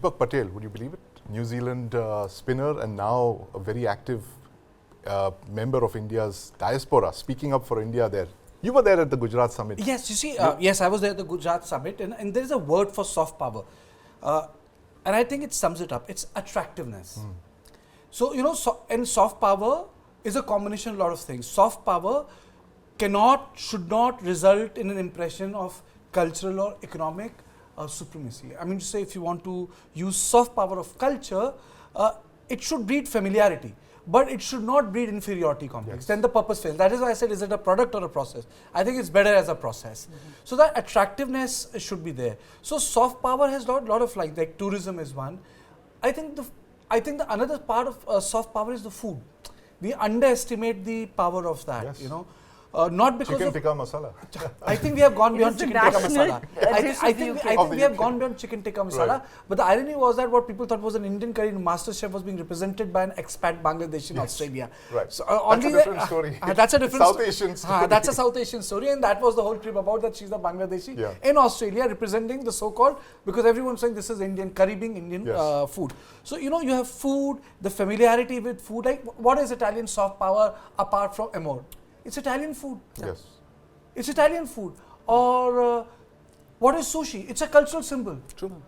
Deepak Patel, would you believe it? New Zealand spinner and now a very active member of India's diaspora, speaking up for India there. You were there at the Gujarat Summit. Yes, you see, yes, I was there at the Gujarat Summit, and there is a word for soft power. And I think it sums it up. It's attractiveness. So, you know, and soft power is a combination of a lot of things. Soft power should not result in an impression of cultural or economic supremacy. I mean to say, if you want to use soft power of culture, it should breed familiarity, but it should not breed inferiority complex. Yes. Then the purpose fails. That is why I said, is it a product or a process? I think it's better as a process. So that attractiveness should be there. So soft power has lot of like tourism is one. I think the another part of soft power is the food. We underestimate the power of that. Yes. You know. Not because chicken of tikka masala. I think we have gone beyond chicken tikka masala. I think we have UK. gone beyond chicken tikka masala. Right. But the irony was that what people thought was an Indian curry in MasterChef was being represented by an expat Bangladeshi in Australia. Right. So, that's a different story. That's a different South Asian story. That's a South Asian story, and that was the whole trip about that. She's a Bangladeshi in Australia representing the so-called, because everyone's saying this is Indian curry being Indian food. So you know, you have food, the familiarity with food. Like what is Italian soft power apart from amor? It's Italian food. Yes. It's Italian food. Or what is sushi? It's a cultural symbol. True.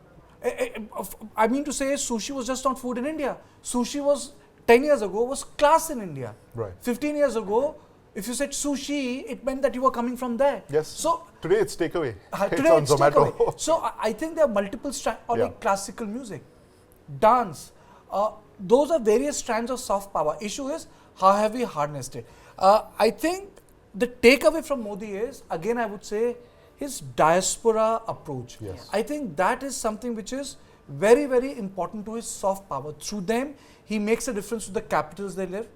I mean to say, sushi was just not food in India. Sushi was 10 years ago was class in India. Right. 15 years ago, if you said sushi, it meant that you were coming from there. Yes. So today it's takeaway. Today it's on Zomato. Takeaway. So I think there are multiple strands, or like classical music, dance. Those are various strands of soft power. Issue is how have we harnessed it. I think the takeaway from Modi is, again I would say, his diaspora approach. Yes. I think that is something which is very, very important to his soft power. Through them, he makes a difference to the capitals they live,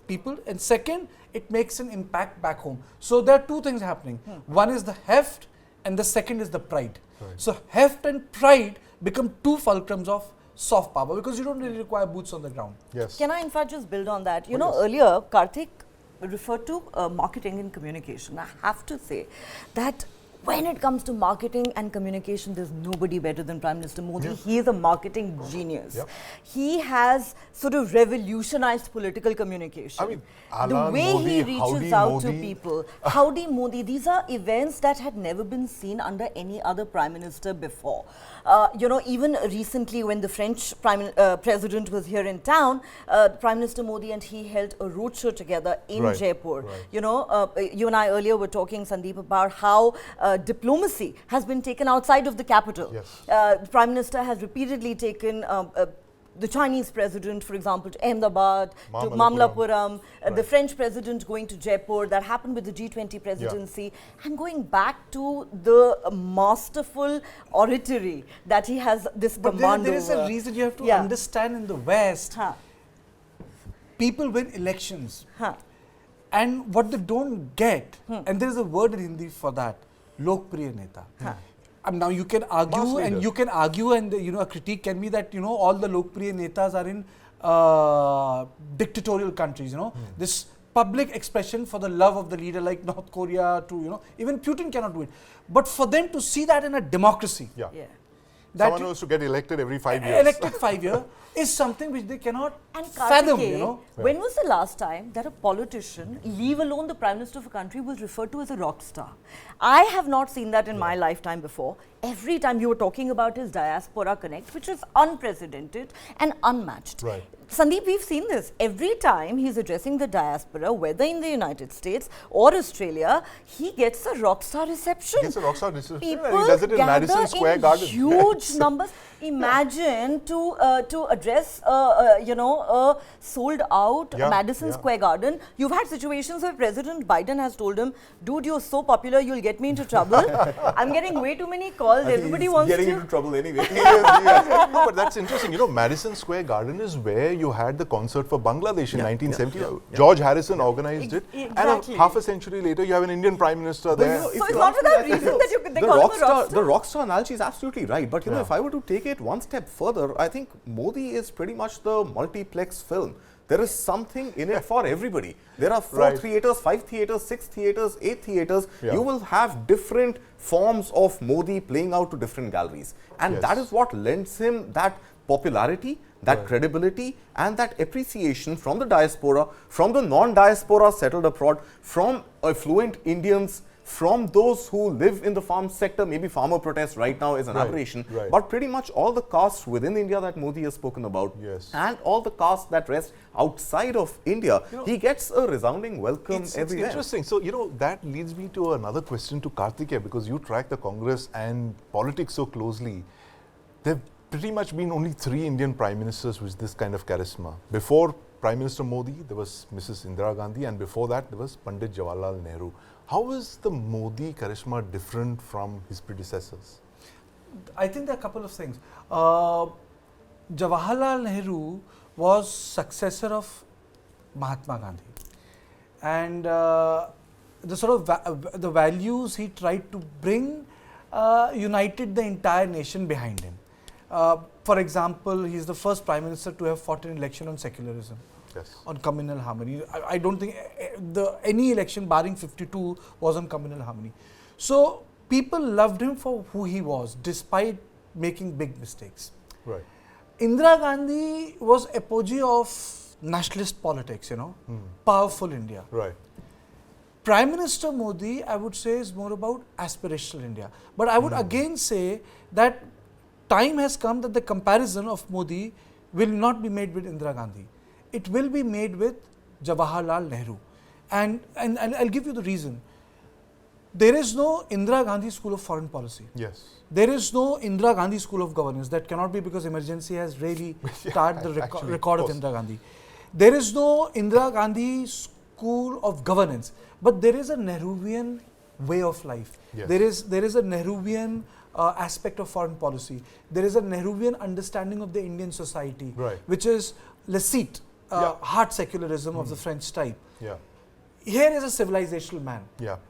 people. And second, it makes an impact back home. So there are two things happening. One is the heft and the second is the pride. Right. So heft and pride become two fulcrums of soft power because you don't really require boots on the ground. Yes. Can I in fact just build on that? You know, earlier Kartik referred to marketing and communication. I have to say that when it comes to marketing and communication, there's nobody better than Prime Minister Modi. Yeah. He is a marketing genius. Yep. He has sort of revolutionized political communication. I mean, the Alan way Modi, he reaches Howdy out Modi. to people. Howdy Modi. These are events that had never been seen under any other Prime Minister before. You know, even recently when the French President was here in town, Prime Minister Modi and he held a roadshow together in Jaipur. Right. You know, you and I earlier were talking, Sandeep, about how diplomacy has been taken outside of the capital. Yes. The Prime Minister has repeatedly taken the Chinese president, for example, to Ahmedabad, to Mamallapuram, the French president going to Jaipur. That happened with the G20 presidency. And going back to the masterful oratory that he has this command there is over. a reason you have to understand in the West. People win elections. And what they don't get, and there is a word in Hindi for that, Lokpriya Neta. Now you can argue and you know, a critique can be that, you know, all the Lokpriya Netas are in dictatorial countries, you know, this public expression for the love of the leader like North Korea to, you know, even Putin cannot do it. But for them to see that in a democracy, someone who has to get elected every 5 years. Elected 5 years is something which they cannot fathom, you know. When was the last time that a politician, leave alone the Prime Minister of a country, was referred to as a rock star? I have not seen that in my lifetime before. Every time you were talking about his diaspora connect, which is unprecedented and unmatched. Right. Sandeep, we've seen this. Every time he's addressing the diaspora, whether in the United States or Australia, he gets a rock star reception. He gets a rock star reception. People He does it in Madison Square Garden. Huge numbers. Imagine to address you know, a sold out Madison Square Garden. You've had situations where President Biden has told him, dude, you're so popular, you'll get me into trouble. I'm getting way too many calls. Everybody wants getting into trouble anyway. No, but that's interesting. You know, Madison Square Garden is where you had the concert for Bangladesh in 1970. George Harrison organized it. Exactly. And half a century later, you have an Indian Prime Minister there. So it's not without reason that they call him a rock star. The rock star analogy is absolutely right. But you know, if I were to take it one step further, I think Modi is pretty much the multiplex film. there is something in it for everybody. There are 4 theatres, 5 theatres, 6 theatres, 8 theatres. Yeah. You will have different forms of Modi playing out to different galleries. And that is what lends him that popularity, that credibility, and that appreciation from the diaspora, from the non-diaspora settled abroad, from affluent Indians, from those who live in the farm sector. Maybe farmer protest right now is an aberration, but pretty much all the castes within India that Modi has spoken about, and all the castes that rest outside of India, he gets a resounding welcome everywhere. It's interesting. So, that leads me to another question to Kartikeya, because you track the Congress and politics so closely. There have pretty much been only 3 Indian Prime Ministers with this kind of charisma. Before Prime Minister Modi, there was Mrs. Indira Gandhi, and before that, there was Pandit Jawaharlal Nehru. How is the Modi charisma different from his predecessors? I think there are a couple of things. Jawaharlal Nehru was successor of Mahatma Gandhi, and the sort of the values he tried to bring united the entire nation behind him. For example, he is the first Prime Minister to have fought an election on secularism. On communal harmony. I don't think any election barring 52 was on communal harmony. So people loved him for who he was, despite making big mistakes. Indira Gandhi was apogee of nationalist politics, powerful India. Prime Minister Modi, I would say, is more about aspirational India. But I would again say that time has come that the comparison of Modi will not be made with Indira Gandhi. It will be made with Jawaharlal Nehru. And I'll give you the reason. There is no Indira Gandhi School of Foreign Policy. There is no Indira Gandhi School of Governance. That cannot be, because emergency has really started the record of Indira Gandhi. There is no Indira Gandhi School of Governance. But there is a Nehruvian way of life. There is a Nehruvian aspect of foreign policy. There is a Nehruvian understanding of the Indian society, which is lecite. Hard secularism of the French type. Here is a civilizational man.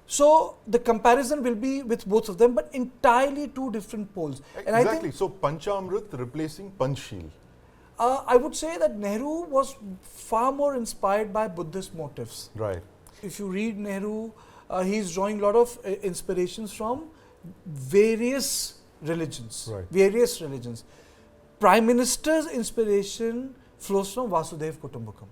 So the comparison will be with both of them, but entirely 2 different poles. And I think so Panchamrut replacing Panchsheel. I would say that Nehru was far more inspired by Buddhist motifs. If you read Nehru, he is drawing a lot of inspirations from various religions. Prime Minister's inspiration flows from Vasudev Kutumbakam.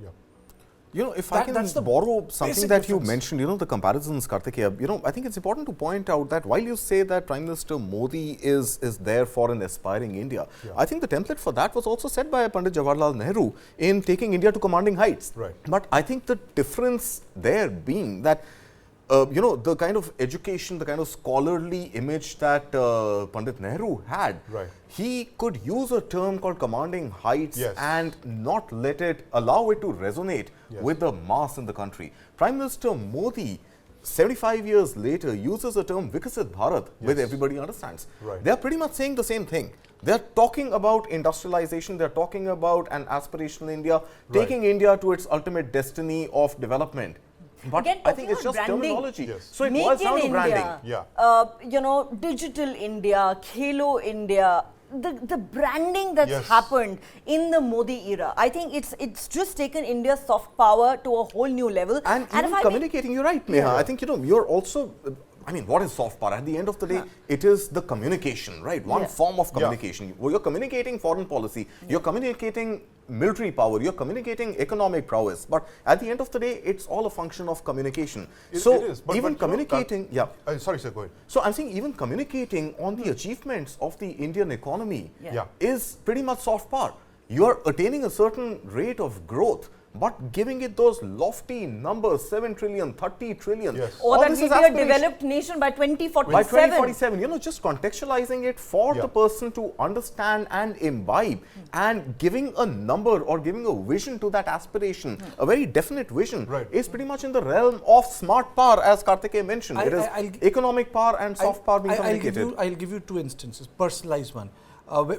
If I can borrow something that you mentioned, the comparisons, Kartikeya, I think it's important to point out that while you say that Prime Minister Modi is there for an aspiring India, I think the template for that was also set by Pandit Jawaharlal Nehru in taking India to commanding heights. But I think the difference there being that the kind of education, the kind of scholarly image that Pandit Nehru had, he could use a term called commanding heights and not allow it to resonate with the mass in the country. Prime Minister Modi, 75 years later, uses the term Vikasit Bharat, which everybody understands. They are pretty much saying the same thing. They are talking about industrialization, they are talking about an aspirational India, taking India to its ultimate destiny of development. But again, I think it's just branding. Terminology. So it boils down to branding. Digital India, Khelo India, the branding that's happened in the Modi era. I think it's just taken India's soft power to a whole new level. And even communicating, you're right, Neha. I think, you're also... what is soft power? At the end of the day, it is the communication, right? One form of communication. You're communicating foreign policy, you're communicating military power, you're communicating economic prowess. But at the end of the day, it's all a function of communication. It is. Even communicating... sorry, sir, go ahead. So I'm saying even communicating on the achievements of the Indian economy is pretty much soft power. You're attaining a certain rate of growth, but giving it those lofty numbers, 7 trillion, 30 trillion. Or that we'll be a developed nation by 2047. By 2047, just contextualizing it for the person to understand and imbibe, and giving a number or giving a vision to that aspiration, a very definite vision, is pretty much in the realm of smart power, as Kartikeya mentioned. It is economic power and soft power being communicated. I'll give you 2 instances, personalized one.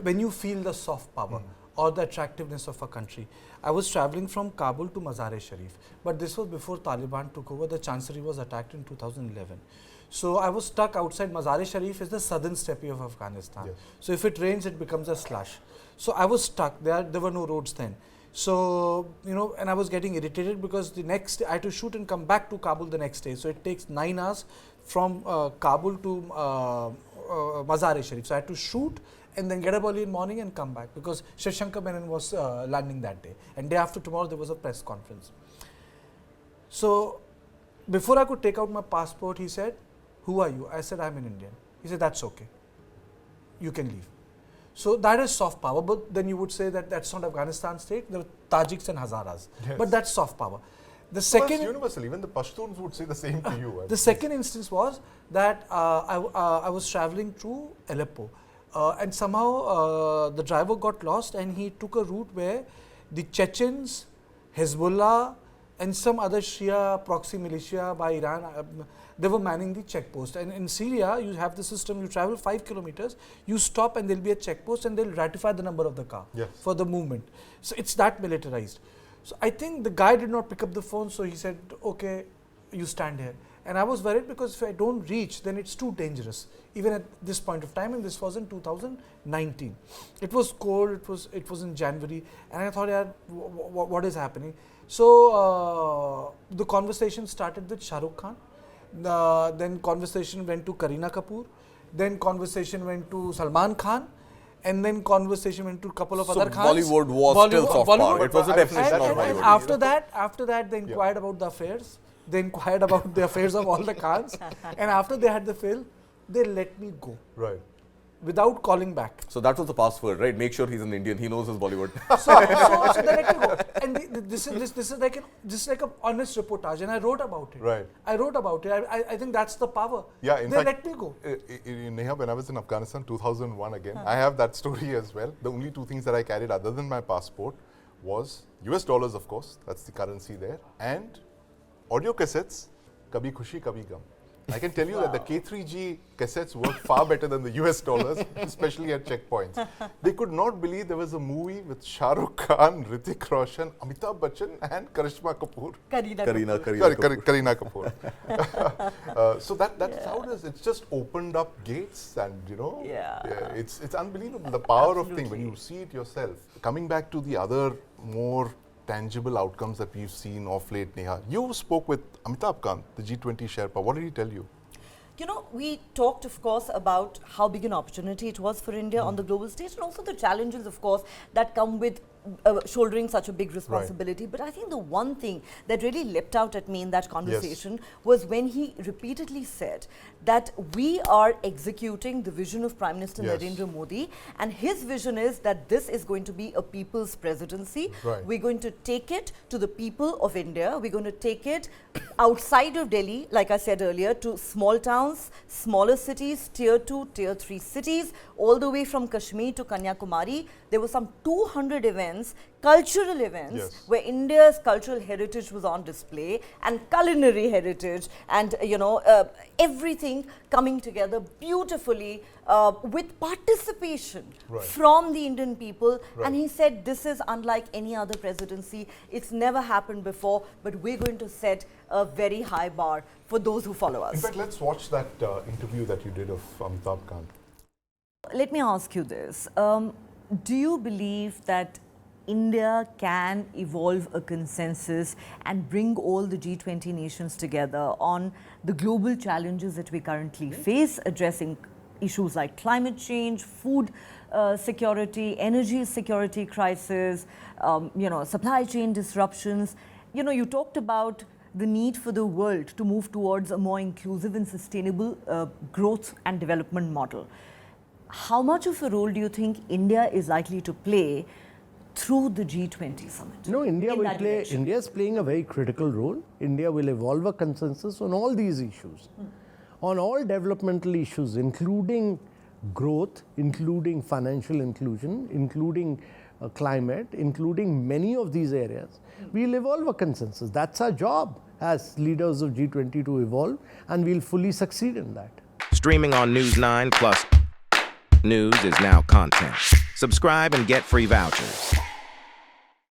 When you feel the soft power or the attractiveness of a country. I was traveling from Kabul to Mazar-e-Sharif, but this was before Taliban took over. The Chancery was attacked in 2011. So I was stuck outside. Mazar-e-Sharif is the southern steppe of Afghanistan. So if it rains, it becomes a slush. So I was stuck. There were no roads then. So, and I was getting irritated because the next day I had to shoot and come back to Kabul the next day. So it takes 9 hours from Kabul to Mazar-e-Sharif. So I had to shoot and then get up early in the morning and come back because Shiv Shankar Menon was landing that day. And day after tomorrow there was a press conference. So before I could take out my passport, he said, "Who are you?" I said, "I'm an Indian." He said, "That's okay. You can leave." So that is soft power, but then you would say that that's not Afghanistan state, there are Tajiks and Hazaras. Yes. But that's soft power. The second, that's universal, even the Pashtuns would say the same to you. The second instance was that I was traveling through Aleppo and somehow the driver got lost and he took a route where the Chechens, Hezbollah and some other Shia proxy militia by Iran, they were manning the checkpost. And in Syria, you have the system, you travel 5 kilometers, you stop and there will be a checkpost and they will ratify the number of the car for the movement. So it's that militarized. So I think the guy did not pick up the phone, so he said, "Okay, you stand here." And I was worried because if I don't reach, then it's too dangerous, even at this point of time, and this was in 2019. It was cold, it was in January, and I thought, yeah, what is happening? So the conversation started with Shah Rukh Khan, then conversation went to Kareena Kapoor, then conversation went to Salman Khan, and then conversation went to a couple of other Khans. Bollywood was still soft power. It was a definition of Bollywood. And after that, they inquired about the affairs. They inquired about the affairs of all the Khans. And after they had the fill, they let me go. Right. Without calling back. So that was the password, right? Make sure he's an Indian. He knows his Bollywood. So they let me go. And this is like an honest reportage, and I wrote about it. Right. I wrote about it. I think that's the power. Yeah. In fact, let me go. Neha, when I was in Afghanistan, 2001 again, I have that story as well. The only 2 things that I carried other than my passport was US dollars, of course. That's the currency there, and audio cassettes. Kabhi Khushi, Kabhi Gum. I can tell you that the K3G cassettes work far better than the US dollars, especially at checkpoints. They could not believe there was a movie with Shah Rukh Khan, Hrithik Roshan, Amitabh Bachchan and Karishma Kapoor. Kareena Kapoor. So that's how it is. It's just opened up gates and, it's unbelievable, the power of things when you see it yourself. Coming back to the other more tangible outcomes that we've seen of late, Neha. You spoke with Amitabh Kant, the G20 Sherpa. What did he tell you? We talked, of course, about how big an opportunity it was for India on the global stage, and also the challenges, of course, that come with shouldering such a big responsibility. Right. But I think the one thing that really leapt out at me in that conversation was when he repeatedly said that we are executing the vision of Prime Minister Narendra Modi, and his vision is that this is going to be a people's presidency. Right. We're going to take it to the people of India. We're going to take it outside of Delhi, like I said earlier, to small towns, smaller cities, tier 2, tier 3 cities, all the way from Kashmir to Kanyakumari. There were some 200 events, cultural events, where India's cultural heritage was on display, and culinary heritage, and everything coming together beautifully with participation from the Indian people. And he said this is unlike any other presidency. It's never happened before, but we're going to set a very high bar for those who follow us. In fact, let's watch that interview that you did of Amitabh Kant. Let me ask you this. Do you believe that India can evolve a consensus and bring all the G20 nations together on the global challenges that we currently face, addressing issues like climate change, food security, energy security crisis, supply chain disruptions? You talked about the need for the world to move towards a more inclusive and sustainable growth and development model. How much of a role do you think India is likely to play through the G20 summit? No, India is playing a very critical role. India will evolve a consensus on all these issues, on all developmental issues, including growth, including financial inclusion, including climate, including many of these areas. We'll evolve a consensus. That's our job as leaders of G20 to evolve, and we'll fully succeed in that. Streaming on News9 Plus. News is now content. Subscribe and get free vouchers.